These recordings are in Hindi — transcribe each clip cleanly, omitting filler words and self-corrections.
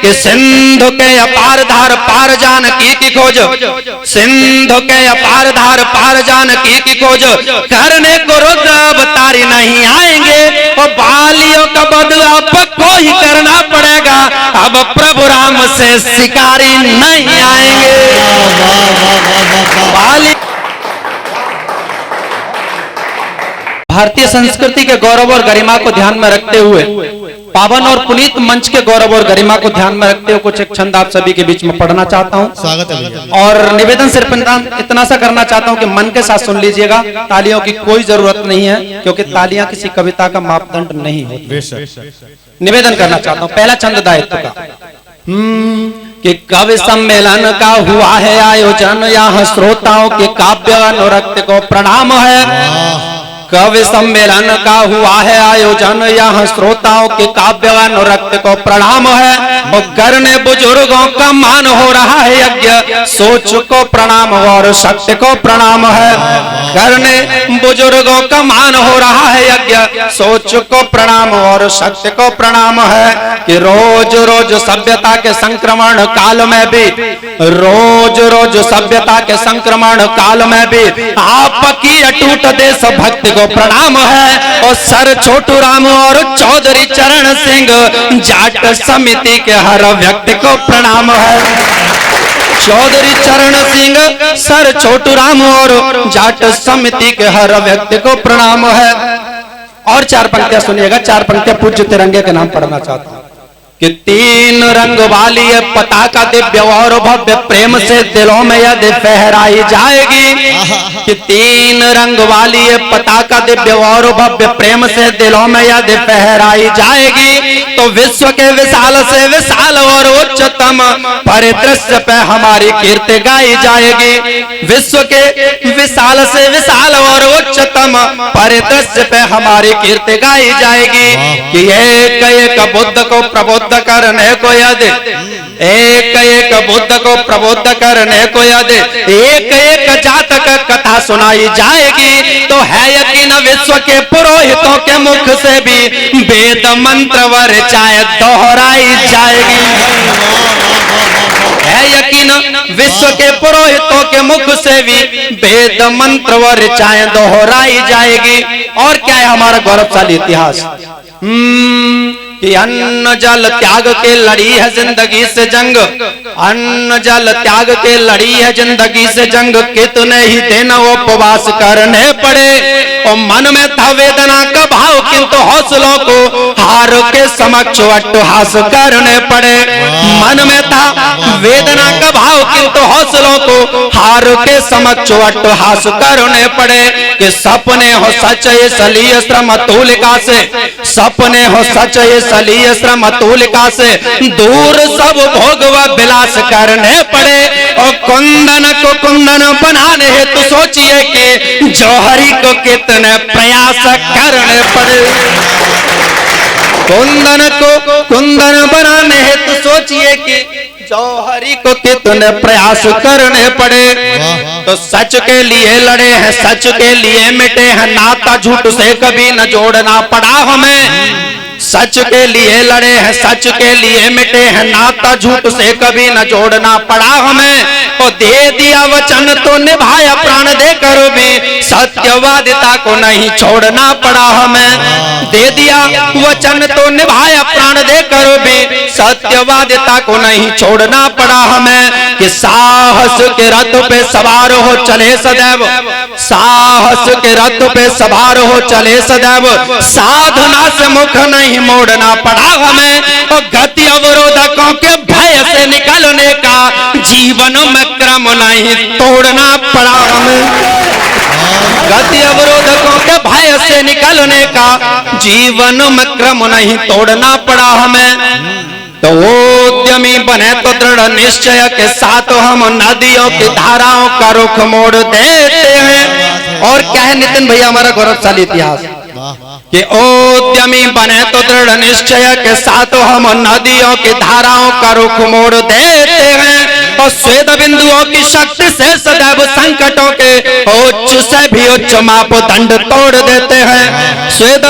कि सिंधु के अपार धार पार जानकी की खोज, सिंधु के अपार धार पार जानकी की खोज करने को रुद्र अवतारी नहीं आएंगे। और बालियों का बदला आपको ही करना पड़ेगा, अब प्रभु राम से शिकारी नहीं आएंगे। भारतीय संस्कृति के गौरव और गरिमा को ध्यान में रखते हुए, पावन और पुनीत मंच के गौरव और गरिमा को ध्यान में रखते हुए कुछ एक छंद आप सभी के बीच में पढ़ना चाहता हूं। स्वागत है। और निवेदन सिर्फ इतना सा करना चाहता हूं कि मन के साथ सुन लीजिएगा, तालियों की कोई जरूरत नहीं है, क्योंकि तालियां किसी कविता का मापदंड नहीं होती। निवेदन करना चाहता हूं, पहला छंद दायित्व का कि कवि सम्मेलन का हुआ है आयोजन, यहाँ श्रोताओं के काव्य अनुरक्त को प्रणाम है। कवि सम्मेलन का हुआ है आयोजन, यहाँ श्रोताओं के काव्य अनुरक्त को प्रणाम है। और करने बुजुर्गों का मान हो रहा है यज्ञ, सोच को प्रणाम और शक्ति को प्रणाम है। करने बुजुर्गों का मान हो रहा है यज्ञ, सोच को प्रणाम और शक्ति को प्रणाम है। कि रोज रोज सभ्यता के संक्रमण काल में भी, रोज रोज सभ्यता के संक्रमण काल में भी आपकी अटूट देश भक्ति को प्रणाम है। और सर छोटू राम और चौधरी चरण सिंह जाट समिति के हर व्यक्ति को प्रणाम है। चौधरी चरण सिंह, सर छोटू राम और जाट समिति के हर व्यक्ति को प्रणाम है। और चार पंक्तियां सुनिएगा, चार पंक्तियां पूज्य तिरंगे के नाम पढ़ना चाहता हूं। कि तीन रंग वाली ये पताका दिव्य और भव्य प्रेम से दिलों में यदि फहराई जाएगी। कि तीन रंग वाली ये पताका दिव्य और भव्य प्रेम से दिलों में यदि फहराई जाएगी, तो विश्व के विशाल से विशाल और उच्चतम परिदृश्य पे हमारी कीर्ति गाई जाएगी। विश्व के विशाल से विशाल और उच्चतम परिदृश्य पे हमारी कीर्ति गाई जाएगी। कि एक एक बुद्ध को प्रबुद्ध करने को यदि, एक एक बुद्ध को प्रबुद्ध करने को यदि एक एक जातक कथा सुनाई जाएगी, तो है यकीन विश्व के पुरोहितों के मुख से भी वेद मंत्र व ऋचाएं दोहराई जाएगी। है यकीन विश्व के पुरोहितों के मुख से भी वेद मंत्र व ऋचाएं दोहराई जाएगी। और क्या है हमारा गौरवशाली इतिहास? कि अन्न जल त्याग के लड़ी है जिंदगी से जंग, अन्न जल त्याग के लड़ी है जिंदगी से जंग। कितने ही दिन उपवास करने पड़े, और मन में था वेदना का भाव, किंतु हौसलों को हार के समक्ष अट्टहास करने पड़े। मन में था वेदना का भाव, किंतु हौसलों को हार के समक्ष अट्टहास करने पड़े। कि सपने हो सच इसलिए श्रम तूलिका से, सपने हो सच इसलिए श्रम तूलिका से दूर सब भोग व विलास करने पड़े। और कुंदन को कुंदन बनाने हेतु सोचिए कि जौहरी को कितने प्रयास करने पड़े। कुंदन को कुंदन बनाने हेतु सोचिए कि जौहरी को कितने प्रयास करने पड़े। तो सच के लिए लड़े हैं, सच के लिए मिटे हैं, नाता झूठ से कभी न जोड़ना पड़ा हमें। सच के लिए लड़े हैं, सच के लिए मिटे हैं, नाता झूठ से कभी न जोड़ना पड़ा हमें। और दे दिया वचन तो निभाया प्राण देकर भी, सत्यवादिता को नहीं छोड़ना पड़ा हमें। दे दिया वचन तो निभाया प्राण देकर भी, सत्यवादिता को नहीं छोड़ना पड़ा हमें। कि साहस के रथ पे सवार हो चले सदैव, साहस के रथ पे सवार हो चले सदैव, साधना से मुख नहीं मोड़ना पड़ा हमें। और गति अवरोधकों के भय से निकलने का जीवन में क्रम नहीं तोड़ना पड़ा हमें। गति अवरोधकों के भय से निकलने का जीवन में क्रम नहीं तोड़ना पड़ा हमें। तो उद्यमी बने तो दृढ़ निश्चय के साथ हम नदियों की धाराओं का रुख मोड़ देते हैं। और क्या है नितिन भैया हमारा गौरवशाली इतिहास? कि उद्यमी बने तो दृढ़ निश्चय के साथ हम नदियों की धाराओं का रुख मोड़ देते हैं। और श्वेत बिंदुओं की शक्ति से सदैव संकटों के उच्च से भी उच्च मापदंड तोड़ देते हैं। श्वेत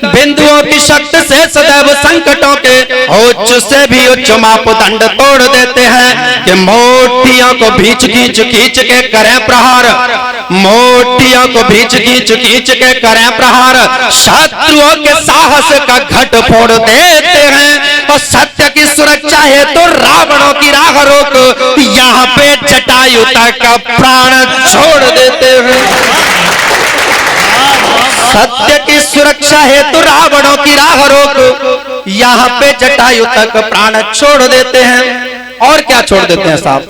बिंदुओं की शक्ति से सदैव संकटों के उच्च से भी उच्च मापदंड तोड़ देते हैं कि मोटियों को खींच खींच के करें प्रहार, मोटियों को खींच खींच के करें प्रहार, शत्रुओं के साहस का घट फोड़ देते हैं। और सत्य की सुरक्षा है तो रावणों की राह रोक, यहाँ पे जटायु तक प्राण छोड़ देते हैं। सत्य की सुरक्षा है तो रावणों की राह रोक, यहाँ पे जटायु तक प्राण छोड़ देते हैं। और क्या छोड़ देते हैं साहब?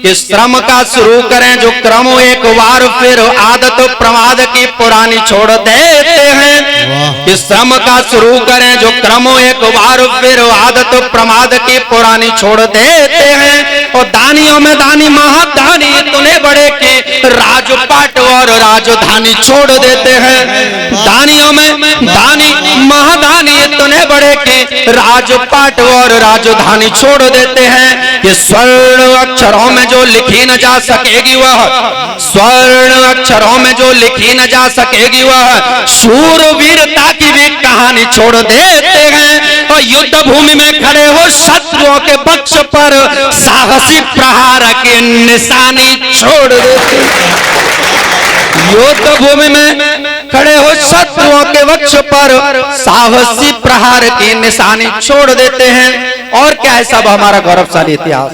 इस श्रम का शुरू करें जो क्रम एक बार फिर आदत प्रमाद की पुरानी छोड़ देते हैं। इस श्रम का शुरू करें जो क्रम एक बार फिर आदत प्रमाद की पुरानी छोड़ देते हैं। और दानियों में दानी महादानी इतने बड़े कि राजपाट और राजधानी छोड़ देते हैं। दानियों में दानी महादानी इतने बड़े कि राजपाट और राजधानी छोड़ देते हैं। ये स्वर्ण अक्षरों में जो लिखी न जा सकेगी वह, स्वर्ण अक्षरों में जो लिखी न जा सकेगी वह शूरवीरता की भी कहानी छोड़ देते हैं। और युद्ध भूमि में खड़े हो शत्रुओं के पक्ष पर साहसी प्रहार की निशानी छोड़ देते हैं। युद्ध भूमि में खड़े हो शत्रुओं के वक्ष पर साहसी प्रहार की निशानी छोड़ देते हैं। और क्या है सब हमारा गौरवशाली इतिहास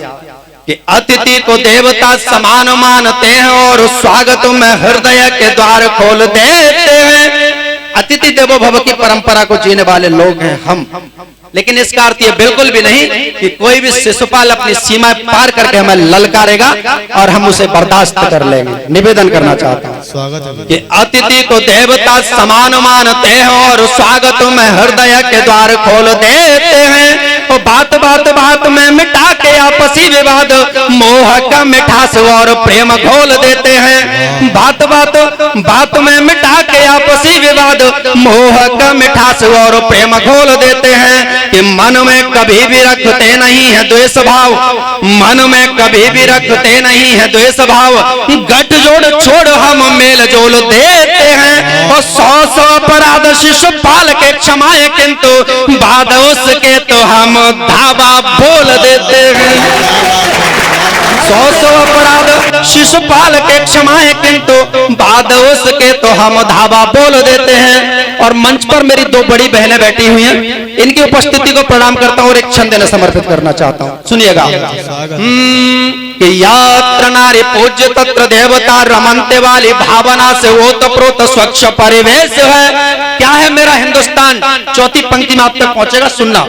कि अतिथि को देवता समान मानते हैं और स्वागत में हृदय के द्वार खोल देते हैं। अतिथि देवो भव की परंपरा को जीने वाले लोग हैं हम। लेकिन इसका अर्थ ये बिल्कुल भी नहीं कि कोई भी शिशुपाल अपनी सीमा पार करके हमें ललकारेगा और हम उसे बर्दाश्त कर लेंगे। निवेदन करना चाहता हूँ स्वागत है कि अतिथि को देवता समान मानते हैं और स्वागत में हृदय के द्वार खोल देते हैं। और बात बात में मिटा के आपसी विवाद मोह का मिठास और प्रेम घोल देते हैं। बात में मिटा के आपसी विवाद मोह का मिठास और प्रेम घोल देते हैं। कि मन में कभी भी रखते नहीं है द्वेष भाव, मन में कभी भी रखते नहीं है द्वेष भाव। गठजोड़ छोड़ हम मेल जोल देते हैं। और 100 अपराध शिशुपाल के क्षमाए किंतु बाद उसके तो हम धावा बोल देते हैं। 100 अपराध शिशुपाल के क्षमाए किंतु बाद उसके तो हम धावा बोल देते हैं। और मंच पर मेरी दो बड़ी बहनें बैठी हुई हैं, इनकी उपस्थिति को प्रणाम करता हूँ और एक छंद समर्पित करना चाहता हूँ। सुनिएगा। यात्र नारी पूज्य तत्र देवता रमनते वाली भावना से ओतप्रोत स्वच्छ परिवेश है। क्या है मेरा हिंदुस्तान? चौथी पंक्ति में आप तक पहुंचेगा, सुनना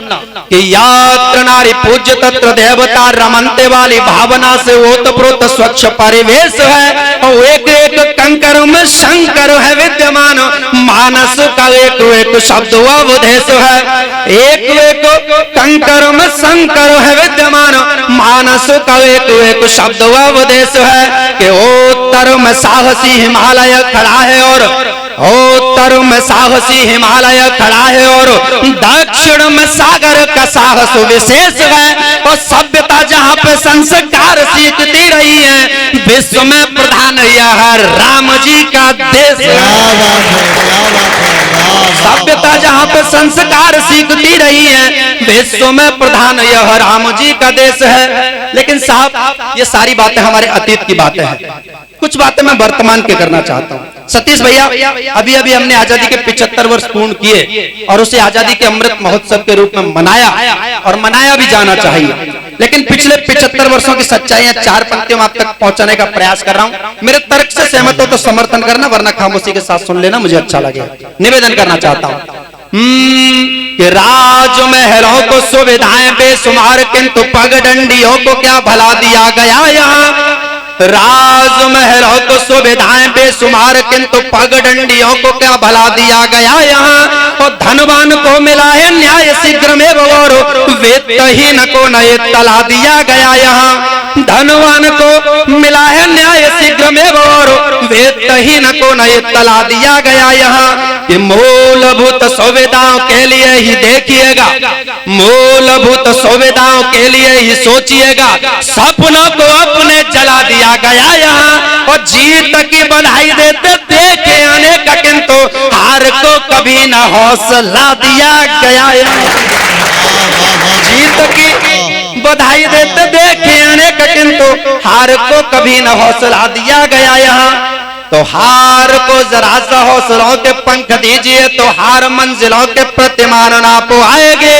कि यात्र नारी पूज्य तत्र देवता रमनते वाली भावना से ओतप्रोत स्वच्छ परिवेश है। और एक एक कंकर में शंकर है विद्यमान, मानस का एक एक शब्द अवधेश है। एक एक कंकर में शंकर है विद्यमान, मानस का एक एक शब्द अवधेश है। कि उत्तर में साहसी हिमालय खड़ा है और उत्तर में साहसी हिमालय खड़ा है और दक्षिण में सागर का साहस विशेष है। और सभ्यता जहाँ पे संस्कार सीखती रही है, विश्व में प्रधान यह राम जी का देश है। सभ्यता जहाँ पे संस्कार सीखती रही है, विश्व में प्रधान यह राम जी का देश है। लेकिन साहब ये सारी बातें हमारे अतीत की बातें हैं, कुछ बातें मैं वर्तमान के करना चाहता हूँ। सतीश भैया, अभी अभी हमने आजादी के 75 वर्ष पूर्ण किए और उसे आजादी के अमृत महोत्सव के रूप में मनाया और मनाया भी जाना चाहिए। लेकिन पिछले 75 वर्षों की सच्चाइयां 4 पंक्तियों में आप तक पहुंचाने का प्रयास कर रहा हूं। मेरे तर्क से सहमत हो तो समर्थन करना, वरना खामोशी के साथ सुन लेना, मुझे अच्छा लगे। निवेदन करना चाहता हूं कि राजमहलों को सुविधाएं बेशुमार किंतु पगडंडियों को क्या भला दिया गया यहाँ। राजमहलों को सुविधाएं बेशुमार किंतु पगडंडियों को क्या भला दिया गया यहाँ। और धनवान को मिला है न्याय शीघ्र में और वेदहीन को नए तला दिया गया यहाँ। धनवान को मिला है न्याय शीघ्र में और वेदहीन को नहीं तला दिया गया यहाँ कि मूलभूत सुविधाओं के लिए ही देखिएगा, मूलभूत सुविधाओं के लिए ही सोचिएगा, सपनों को अपने जला दिया गया यहाँ। और जीत की बधाई देते देखे अनेक, किंतु हार को कभी न हौसला दिया गया यहाँ। जीत की बधाई देते देखे अनेक, किंतु हार को कभी न हौसला दिया गया यहाँ। तो हार को जरा सा हौसलों के पंख दीजिए तो हार मंजिलों के प्रतिमान ना पाएंगे।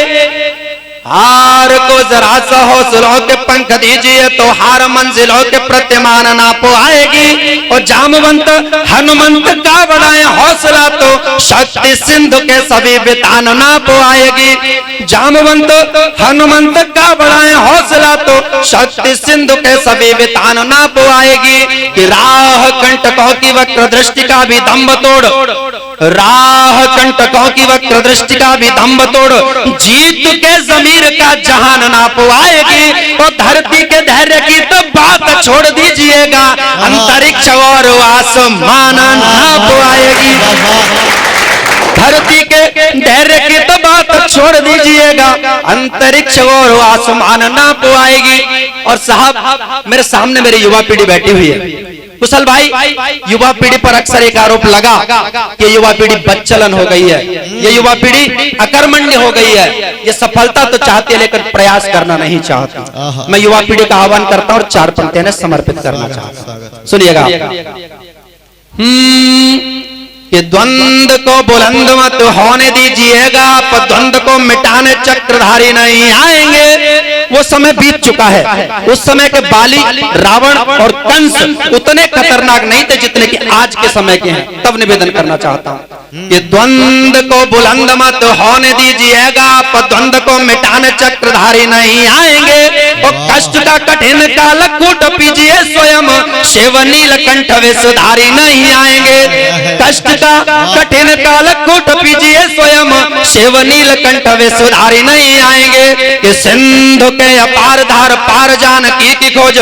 हार को जरा सा हौसलों के पंख दीजिए तो हार मंजिलों के प्रतिमान ना पाएगी। और जामवंत हनुमंत का बढ़ाए हौसला तो शक्ति सिंधु के सभी बितान ना पाएगी। जामवंत हनुमंत का बढ़ाए हौसला तो शक्ति सिंधु के सभी बितान ना पाएगी। कि राह कंटकों की वक्र दृष्टि का भी दम्भ तोड़, राह कंटकों की वक्र दृष्टि का भी दम्भ तोड़, जीत के जमीर का जहान ना पाएगी। तो धरती के धैर्य की तो बात छोड़ दीजिएगा, अंतरिक्ष और आसमान ना पाएगी। धरती के धैर्य की तो बात छोड़ दीजिएगा, अंतरिक्ष और आसमान ना पाएगी। और साहब मेरे सामने मेरी युवा पीढ़ी बैठी हुई है। कुशल भाई, युवा पीढ़ी पर अक्सर एक आरोप लगा कि युवा पीढ़ी बच्चलन हो गई है, ये युवा पीढ़ी अकर्मण्य हो गई है, ये सफलता तो चाहती है लेकिन प्रयास करना नहीं चाहती। मैं युवा पीढ़ी का आह्वान करता हूं और 4 पंक्तियां समर्पित करना चाहता हूं, सुनिएगा। कि द्वंद को बुलंद मत होने दीजिएगा, पर द्वंद को मिटाने चक्रधारी नहीं आएंगे। वो समय बीत चुका है, उस समय के बाली रावण और कंस उतने खतरनाक नहीं थे जितने कि आज के समय के हैं। तब निवेदन करना चाहता हूं कि द्वंद को बुलंद मत होने दीजिएगा, पर द्वंद को मिटाने चक्रधारी नहीं आएंगे। और कष्ट का कठिन काल कूट पीजिए स्वयं, शिव नीलकंठ विषधारी नहीं आएंगे। कष्ट का कठिन काल कूट पीजिए स्वयं, शिव नीलकंठ विषधारी नहीं आएंगे। कि सिंधु के अपार धार पार जानकी की खोज,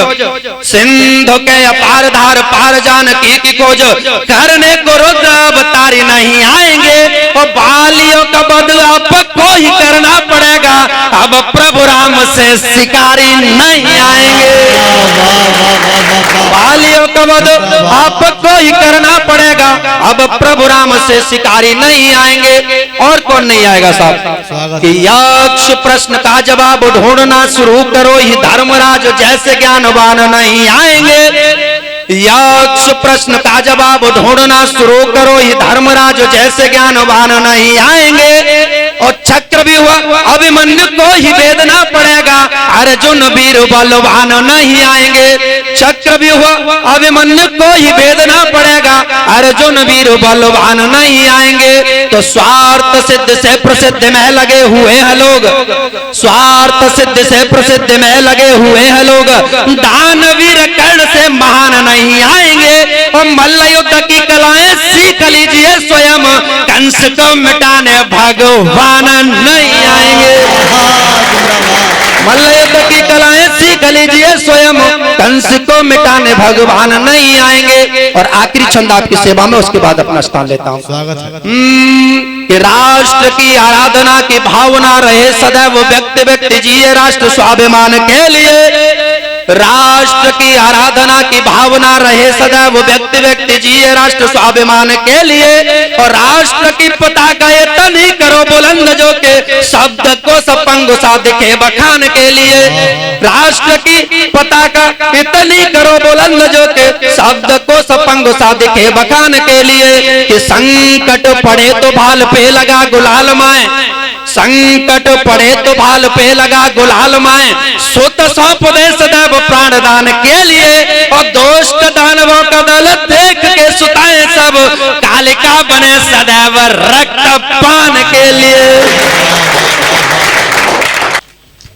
सिंधु के अपार धार पार जानकी की खोज करने को रुद्र अवतारी नहीं आएंगे। और बालियों का बदला आपको ही करना पड़ेगा, अब प्रभु राम से शिकारी नहीं आएंगे। बालियों का बदला आपको ही करना पड़ेगा, अब प्रभु राम से शिकारी नहीं आएंगे। और कौन नहीं आएगा साहब? कि यक्ष प्रश्न का जवाब ढूंढना शुरू करो ही धर्मराज जैसे ज्ञानवान नहीं आएंगे। यक्ष प्रश्न का जवाब ढूंढना शुरू करो ही धर्मराज जैसे ज्ञानवान नहीं आएंगे। और चक्रव्यूह अभिमन्यु को ही वेदना पड़ेगा, अर्जुन वीर बलवान नहीं आएंगे। चक्रव्यूह अभिमन्यु को ही वेदना पड़ेगा, अर्जुन वीर बलवान नहीं आएंगे। तो स्वार्थ सिद्ध से प्रसिद्ध में लगे हुए हैं लोग, स्वार्थ सिद्ध से प्रसिद्ध में लगे हुए हैं लोग, दानवीर कर्ण से महान नहीं आएंगे। और मल्ल युद्ध की कलाएं सीख लीजिए स्वयं, कंस को मिटाने भगवान नहीं आएंगे। मल्ल युद्ध की कलाएं सीख लीजिए स्वयं, कंस को मिटाने भगवान नहीं आएंगे। और आखिरी छंद आपकी सेवा में, उसके बाद अपना स्थान लेता हूं। कि राष्ट्र की आराधना की भावना रहे सदैव व्यक्ति व्यक्ति जिए राष्ट्र स्वाभिमान के लिए। राष्ट्र की आराधना की भावना रहे सदैव व्यक्ति व्यक्ति जिए राष्ट्र स्वाभिमान के लिए। और राष्ट्र की पताका ये तनी करो बुलंद जो के शब्द को सपंग सा दिखे बखान के लिए। राष्ट्र की पताका इतनी करो बुलंद जो के शब्द को सपंग सा दिखे बखान के लिए। कि संकट पड़े तो भाल पे लगा गुलाल माए, संकट पड़े तो भाल पे लगा गुलाल माए, सुत सौंप दे सदैव प्राणदान के लिए। और दोस्त दानवों का दल देख के सुताए सब, कालिका बने सदैव रक्त